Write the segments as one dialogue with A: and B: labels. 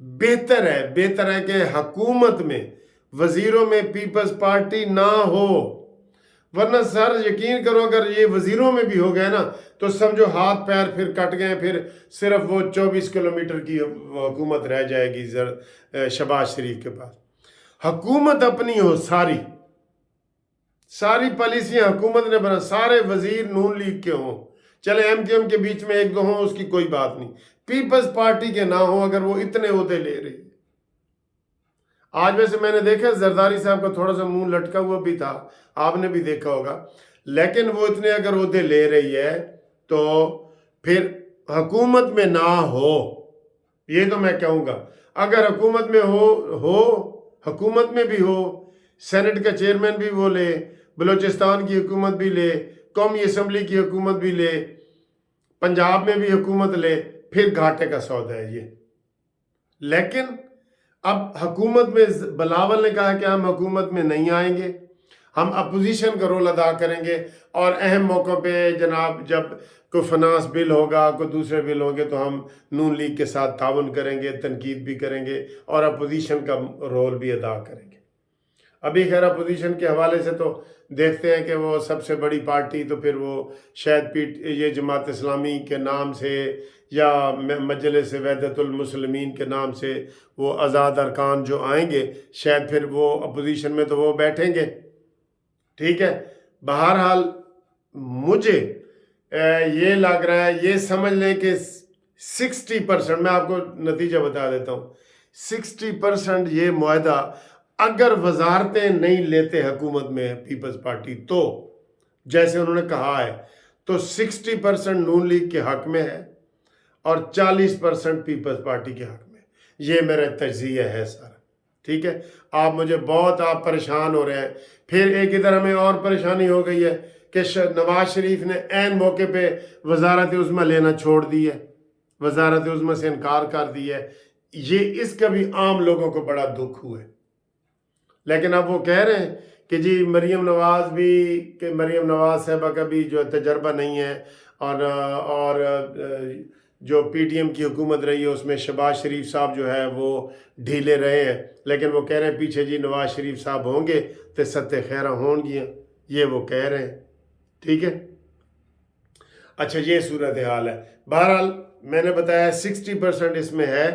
A: بہتر ہے کہ حکومت میں وزیروں میں پیپلز پارٹی نہ ہو، ورنہ سر یقین کرو اگر یہ وزیروں میں بھی ہو گئے نا تو سمجھو ہاتھ پیر پھر کٹ گئے، پھر صرف وہ 24 کلومیٹر کی حکومت رہ جائے گی شہباز شریف کے پاس۔ حکومت اپنی ہو، ساری پالیسیاں حکومت نے بنا، سارے وزیر نون لیگ کے ہوں، چلے ایم کیو ایم کے بیچ میں ایک دو ہوں، اس کی کوئی بات نہیں، پیپلز پارٹی کے نہ ہوں اگر وہ اتنے عہدے لے رہی ہے۔ آج ویسے میں نے دیکھا زرداری صاحب کا تھوڑا سا منہ لٹکا ہوا بھی تھا، آپ نے بھی دیکھا ہوگا، لیکن وہ اتنے اگر عہدے لے رہی ہے تو پھر حکومت میں نہ ہو، یہ تو میں کہوں گا۔ اگر حکومت میں ہو حکومت میں بھی ہو، سینٹ کا چیئرمین بھی وہ لے، بلوچستان کی حکومت بھی لے، قومی اسمبلی کی حکومت بھی لے، پنجاب میں بھی حکومت لے، پھر گھاٹے کا سودا ہے یہ۔ لیکن اب حکومت میں بلاول نے کہا کہ ہم حکومت میں نہیں آئیں گے، ہم اپوزیشن کا رول ادا کریں گے، اور اہم موقع پہ جناب جب کوئی فنانس بل ہوگا، کوئی دوسرے بل ہوں گے تو ہم نون لیگ کے ساتھ تعاون کریں گے، تنقید بھی کریں گے اور اپوزیشن کا رول بھی ادا کریں گے۔ ابھی خیر اپوزیشن کے حوالے سے تو دیکھتے ہیں کہ وہ سب سے بڑی پارٹی تو پھر وہ شاید یہ جماعت اسلامی کے نام سے یا مجلس وحدت المسلمین کے نام سے وہ آزاد ارکان جو آئیں گے، شاید پھر وہ اپوزیشن میں تو وہ بیٹھیں گے، ٹھیک ہے۔ بہرحال مجھے یہ لگ رہا ہے، یہ سمجھ لیں کہ 60%، میں آپ کو نتیجہ بتا دیتا ہوں، 60% یہ معاہدہ اگر وزارتیں نہیں لیتے حکومت میں پیپلز پارٹی تو جیسے انہوں نے کہا ہے تو 60% نون لیگ کے حق میں ہے اور 40% پیپلز پارٹی کے حق میں۔ یہ میرا تجزیہ ہے سارا، ٹھیک ہے۔ آپ مجھے آپ پریشان ہو رہے ہیں، پھر ایک ادھر ہمیں اور پریشانی ہو گئی ہے کہ نواز شریف نے عین موقع پہ وزارت عظمیٰ لینا چھوڑ دی ہے، وزارت عظمیٰ سے انکار کر دی ہے۔ یہ اس کا بھی عام لوگوں کو بڑا دکھ ہوا ہے، لیکن اب وہ کہہ رہے ہیں کہ جی مریم نواز صاحبہ کا بھی جو تجربہ نہیں ہے، اور جو پی ٹی ایم کی حکومت رہی ہے اس میں شہباز شریف صاحب جو ہے وہ ڈھیلے رہے ہیں، لیکن وہ کہہ رہے ہیں پیچھے جی نواز شریف صاحب ہوں گے تو ستہ خیرہ ہون گیاں، یہ وہ کہہ رہے ہیں، ٹھیک ہے۔ اچھا یہ صورتحال ہے۔ بہرحال میں نے بتایا 60% اس میں ہے،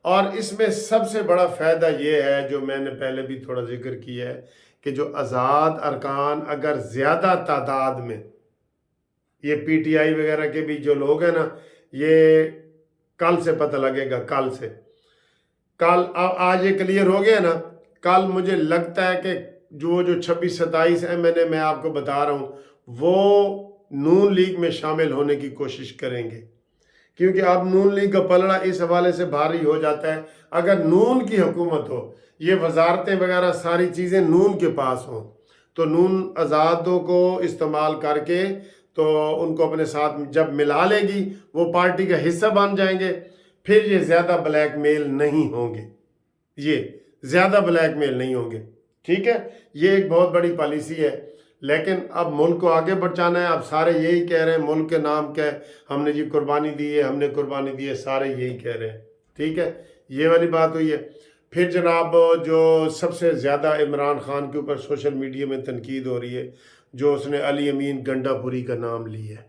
A: اور اس میں سب سے بڑا فائدہ یہ ہے جو میں نے پہلے بھی تھوڑا ذکر کیا ہے کہ جو آزاد ارکان اگر زیادہ تعداد میں، یہ پی ٹی آئی وغیرہ کے بھی جو لوگ ہیں نا، یہ کل سے پتہ لگے گا، آج یہ کلیئر ہو گیا نا، کل مجھے لگتا ہے کہ جو 26-27 MNA میں آپ کو بتا رہا ہوں وہ نون لیگ میں شامل ہونے کی کوشش کریں گے، کیونکہ اب نون لیگ کا پلڑا اس حوالے سے بھاری ہو جاتا ہے۔ اگر نون کی حکومت ہو، یہ وزارتیں وغیرہ ساری چیزیں نون کے پاس ہوں، تو نون آزادوں کو استعمال کر کے تو ان کو اپنے ساتھ جب ملا لے گی، وہ پارٹی کا حصہ بن جائیں گے، پھر یہ زیادہ بلیک میل نہیں ہوں گے، ٹھیک ہے۔ یہ ایک بہت بڑی پالیسی ہے، لیکن اب ملک کو آگے بڑھانا ہے۔ اب سارے یہی کہہ رہے ہیں ملک کے نام کیا ہے، ہم نے جی قربانی دی ہے، ہم نے قربانی دی ہے، سارے یہی کہہ رہے ہیں، ٹھیک ہے۔ یہ والی بات ہوئی ہے۔ پھر جناب جو سب سے زیادہ عمران خان کے اوپر سوشل میڈیا میں تنقید ہو رہی ہے، جو اس نے علی امین گنڈا پوری کا نام لیا ہے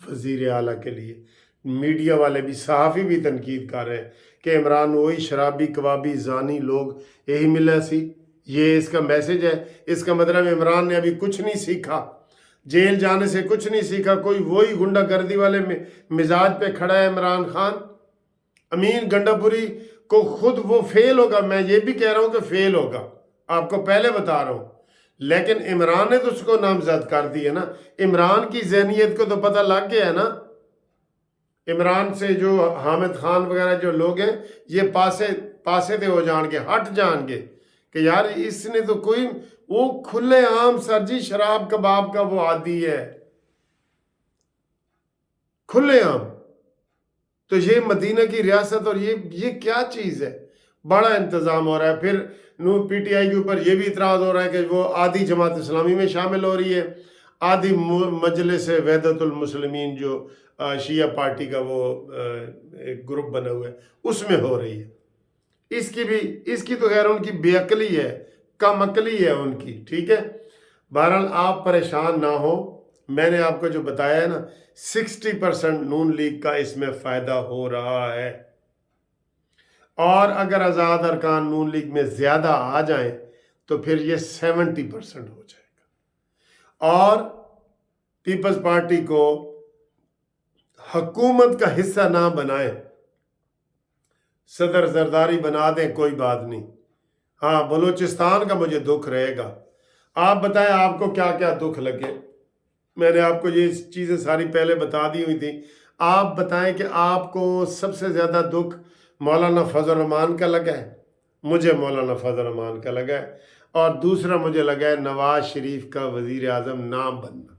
A: وزیر اعلیٰ کے لیے، میڈیا والے بھی، صحافی بھی تنقید کر رہے ہیں کہ عمران وہی شرابی کبابی زانی لوگ یہی ملا سی، یہ اس کا میسج ہے۔ اس کا مطلب عمران نے ابھی کچھ نہیں سیکھا، جیل جانے سے کچھ نہیں سیکھا، کوئی وہی گنڈا گردی والے مزاج پہ کھڑا ہے عمران خان۔ امین گنڈا پوری کو خود وہ فیل ہوگا، میں یہ بھی کہہ رہا ہوں کہ فیل ہوگا، آپ کو پہلے بتا رہا ہوں، لیکن عمران نے تو اس کو نامزد کر دی ہے نا۔ عمران کی ذہنیت کو تو پتہ لگ گیا ہے نا۔ عمران سے جو حامد خان وغیرہ جو لوگ ہیں یہ پاسے تے ہو جان گے، ہٹ جان گے کہ یار اس نے تو کوئی، وہ کھلے عام سرجی شراب کباب کا وہ عادی ہے، کھلے عام۔ تو یہ مدینہ کی ریاست اور یہ کیا چیز ہے؟ بڑا انتظام ہو رہا ہے۔ پھر پی ٹی آئی کے اوپر یہ بھی اعتراض ہو رہا ہے کہ وہ آدھی جماعت اسلامی میں شامل ہو رہی ہے، آدھی مجلس وحدت المسلمین جو شیعہ پارٹی کا وہ ایک گروپ بنا ہوا ہے اس میں ہو رہی ہے۔ اس کی تو خیر ان کی بے عقلی ہے، کم عقلی ہے ان کی، ٹھیک ہے۔ بہرحال آپ پریشان نہ ہو، میں نے آپ کو جو بتایا ہے نا 60% نون لیگ کا اس میں فائدہ ہو رہا ہے، اور اگر آزاد ارکان نون لیگ میں زیادہ آ جائیں تو پھر یہ 70% ہو جائے گا، اور پیپلز پارٹی کو حکومت کا حصہ نہ بنائیں، صدر زرداری بنا دیں، کوئی بات نہیں۔ ہاں بلوچستان کا مجھے دکھ رہے گا۔ آپ بتائیں آپ کو کیا کیا دکھ لگے، میں نے آپ کو یہ چیزیں ساری پہلے بتا دی ہوئی تھی۔ آپ بتائیں کہ آپ کو سب سے زیادہ دکھ مولانا فضل الرحمان کا لگا ہے، مجھے مولانا فضل الرحمان کا لگا ہے، اور دوسرا مجھے لگا ہے نواز شریف کا وزیر اعظم نہ بننا۔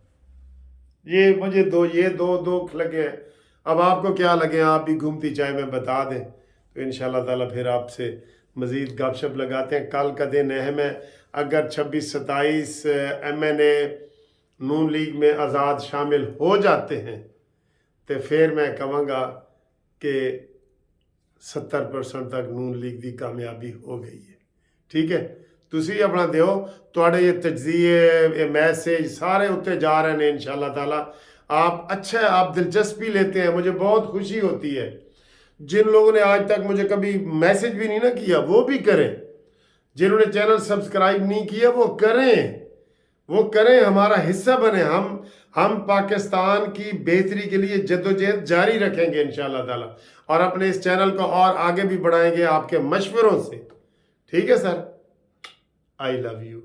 A: یہ مجھے یہ دو دکھ لگے ہیں۔ اب آپ کو کیا لگے، آپ بھی گھومتی چائے میں بتا دیں، تو انشاءاللہ تعالیٰ پھر آپ سے مزید گپ شپ لگاتے ہیں۔ کل کا دن اہم ہے، اگر 26-27 MNA نون لیگ میں آزاد شامل ہو جاتے ہیں تو پھر میں کہوں گا کہ 70% تک نون لیگ دی کامیابی ہو گئی ہے، ٹھیک ہے۔ تسی اپنا دیو، توڑے یہ تجزیے، یہ میسیج سارے اتنے جا رہے ہیں انشاءاللہ تعالیٰ۔ آپ اچھا ہے، آپ دلچسپی لیتے ہیں، مجھے بہت خوشی ہوتی ہے۔ جن لوگوں نے آج تک مجھے کبھی میسیج بھی نہیں نہ کیا وہ بھی کریں، جنہوں نے چینل سبسکرائب نہیں کیا وہ کریں، ہمارا حصہ بنیں۔ ہم پاکستان کی بہتری کے لیے جدوجہد جاری رکھیں گے انشاءاللہ تعالیٰ، اور اپنے اس چینل کو اور آگے بھی بڑھائیں گے آپ کے مشوروں سے، ٹھیک ہے سر۔ I love you.